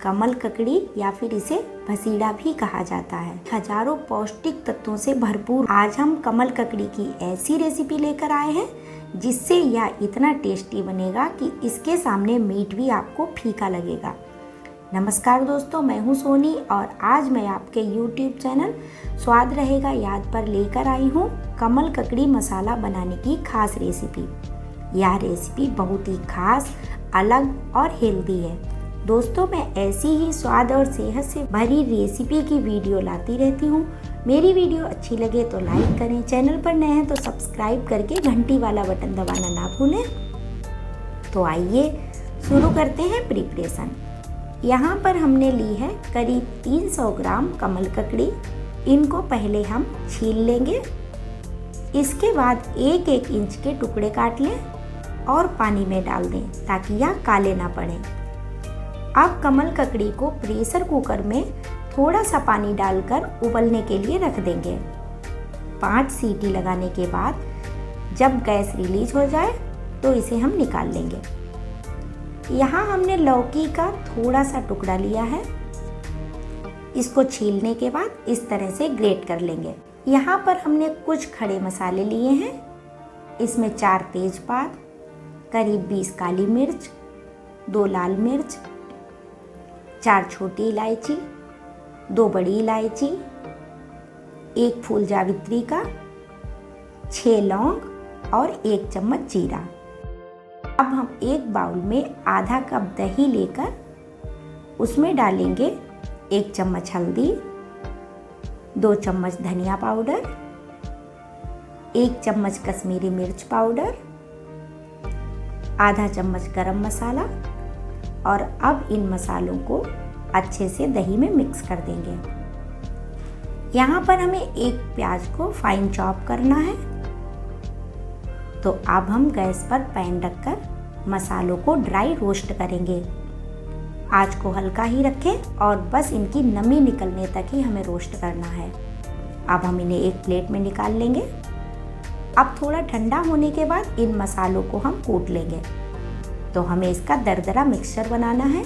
कमल ककड़ी या फिर इसे भसीड़ा भी कहा जाता है। हजारों पौष्टिक तत्वों से भरपूर आज हम कमल ककड़ी की ऐसी रेसिपी लेकर आए हैं जिससे यह इतना टेस्टी बनेगा कि इसके सामने मीट भी आपको फीका लगेगा। नमस्कार दोस्तों, मैं हूं सोनी और आज मैं आपके YouTube चैनल स्वाद रहेगा याद पर लेकर आई हूं कमल ककड़ी मसाला बनाने की खास रेसिपी। यह रेसिपी बहुत ही खास, अलग और हेल्दी है। दोस्तों, मैं ऐसी ही स्वाद और सेहत से भरी रेसिपी की वीडियो लाती रहती हूँ। मेरी वीडियो अच्छी लगे तो लाइक करें, चैनल पर नए हैं तो सब्सक्राइब करके घंटी वाला बटन दबाना ना भूलें। तो आइए शुरू करते हैं प्रिपरेशन। यहाँ पर हमने ली है करीब 300 ग्राम कमल ककड़ी। इनको पहले हम छील लेंगे। इसके बाद 1-1 इंच के टुकड़े काट लें और पानी में डाल दें ताकि यह काले ना पड़े। अब कमल ककड़ी को प्रेशर कुकर में थोड़ा सा पानी डालकर उबलने के लिए रख देंगे। 5 सीटी लगाने के बाद जब गैस रिलीज हो जाए तो इसे हम निकाल लेंगे। यहाँ हमने लौकी का थोड़ा सा टुकड़ा लिया है। इसको छीलने के बाद इस तरह से ग्रेट कर लेंगे। यहाँ पर हमने कुछ खड़े मसाले लिए हैं। इसमें 4 तेजपात, करीब 20 काली मिर्च, 2 लाल मिर्च, 4 छोटी इलायची, 2 बड़ी इलायची, 1 फूल जावित्री का, 6 लौंग और 1 चम्मच जीरा। अब हम एक बाउल में आधा कप दही लेकर उसमें डालेंगे 1 चम्मच हल्दी, 2 चम्मच धनिया पाउडर, 1 चम्मच कश्मीरी मिर्च पाउडर, आधा चम्मच गरम मसाला और अब इन मसालों को अच्छे से दही में मिक्स कर देंगे। यहाँ पर हमें 1 प्याज को फाइन चॉप करना है। तो अब हम गैस पर पैन रखकर मसालों को ड्राई रोस्ट करेंगे। आंच को हल्का ही रखें और बस इनकी नमी निकलने तक ही हमें रोस्ट करना है। अब हम इन्हें एक प्लेट में निकाल लेंगे। अब थोड़ा ठंडा होने के बाद इन मसालों को हम कूट लेंगे। तो हमें इसका दरदरा मिक्सचर बनाना है।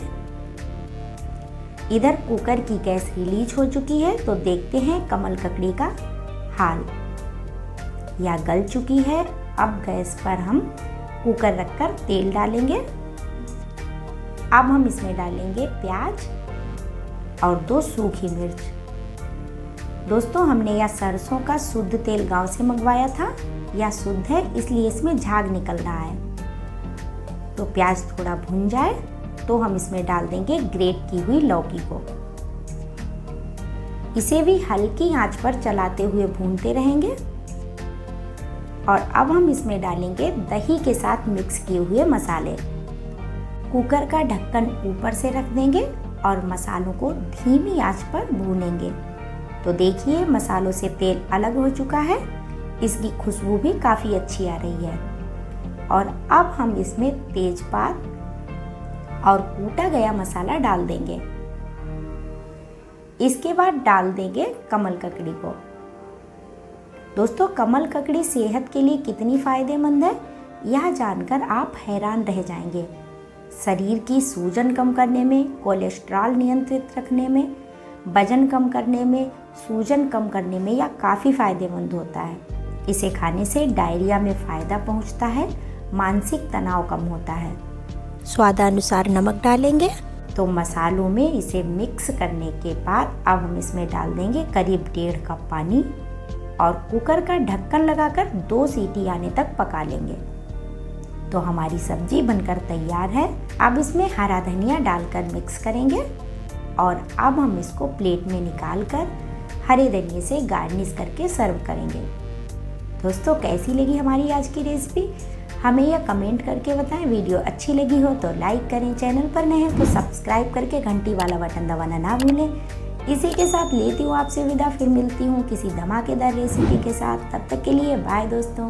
इधर कुकर की गैस रिलीज हो चुकी है तो देखते हैं कमल ककड़ी का हाल। यह गल चुकी है। अब गैस पर हम कुकर रखकर तेल डालेंगे। अब हम इसमें डालेंगे प्याज और 2 सूखी मिर्च। दोस्तों, हमने यह सरसों का शुद्ध तेल गांव से मंगवाया था। यह शुद्ध है इसलिए इसमें झाग निकल रहा है। तो प्याज थोड़ा भुन जाए तो हम इसमें डाल देंगे ग्रेट की हुई लौकी को। इसे भी हल्की आंच पर चलाते हुए भूनते रहेंगे। और अब हम इसमें डालेंगे दही के साथ मिक्स किए हुए मसाले। कुकर का ढक्कन ऊपर से रख देंगे और मसालों को धीमी आंच पर भूनेंगे। तो देखिए मसालों से तेल अलग हो चुका है। इसकी खुशबू भी काफ़ी अच्छी आ रही है। और अब हम इसमें तेजपात और कूटा गया मसाला डाल देंगे। इसके बाद डाल देंगे कमल ककड़ी को। दोस्तों, कमल ककड़ी सेहत के लिए कितनी फायदेमंद है यह जानकर आप हैरान रह जाएंगे। शरीर की सूजन कम करने में, कोलेस्ट्रॉल नियंत्रित रखने में, वजन कम करने में, सूजन कम करने में यह काफ़ी फायदेमंद होता है। इसे खाने से डायरिया में फ़ायदा पहुंचता है, मानसिक तनाव कम होता है। स्वादानुसार नमक डालेंगे। तो मसालों में इसे मिक्स करने के बाद अब हम इसमें डाल देंगे करीब 1.5 कप पानी और कुकर का ढक्कन लगाकर 2 सीटी आने तक पका लेंगे। तो हमारी सब्जी बनकर तैयार है। अब इसमें हरा धनिया डालकर मिक्स करेंगे और अब हम इसको प्लेट में निकालकर हरे धनिये से गार्निश करके सर्व करेंगे। दोस्तों, कैसी लगी हमारी आज की रेसिपी हमें यह कमेंट करके बताएं। वीडियो अच्छी लगी हो तो लाइक करें, चैनल पर नए हैं तो सब्सक्राइब करके घंटी वाला बटन दबाना ना भूलें। इसी के साथ लेती हूँ आपसे विदा। फिर मिलती हूँ किसी धमाकेदार रेसिपी के साथ। तब तक के लिए बाय दोस्तों।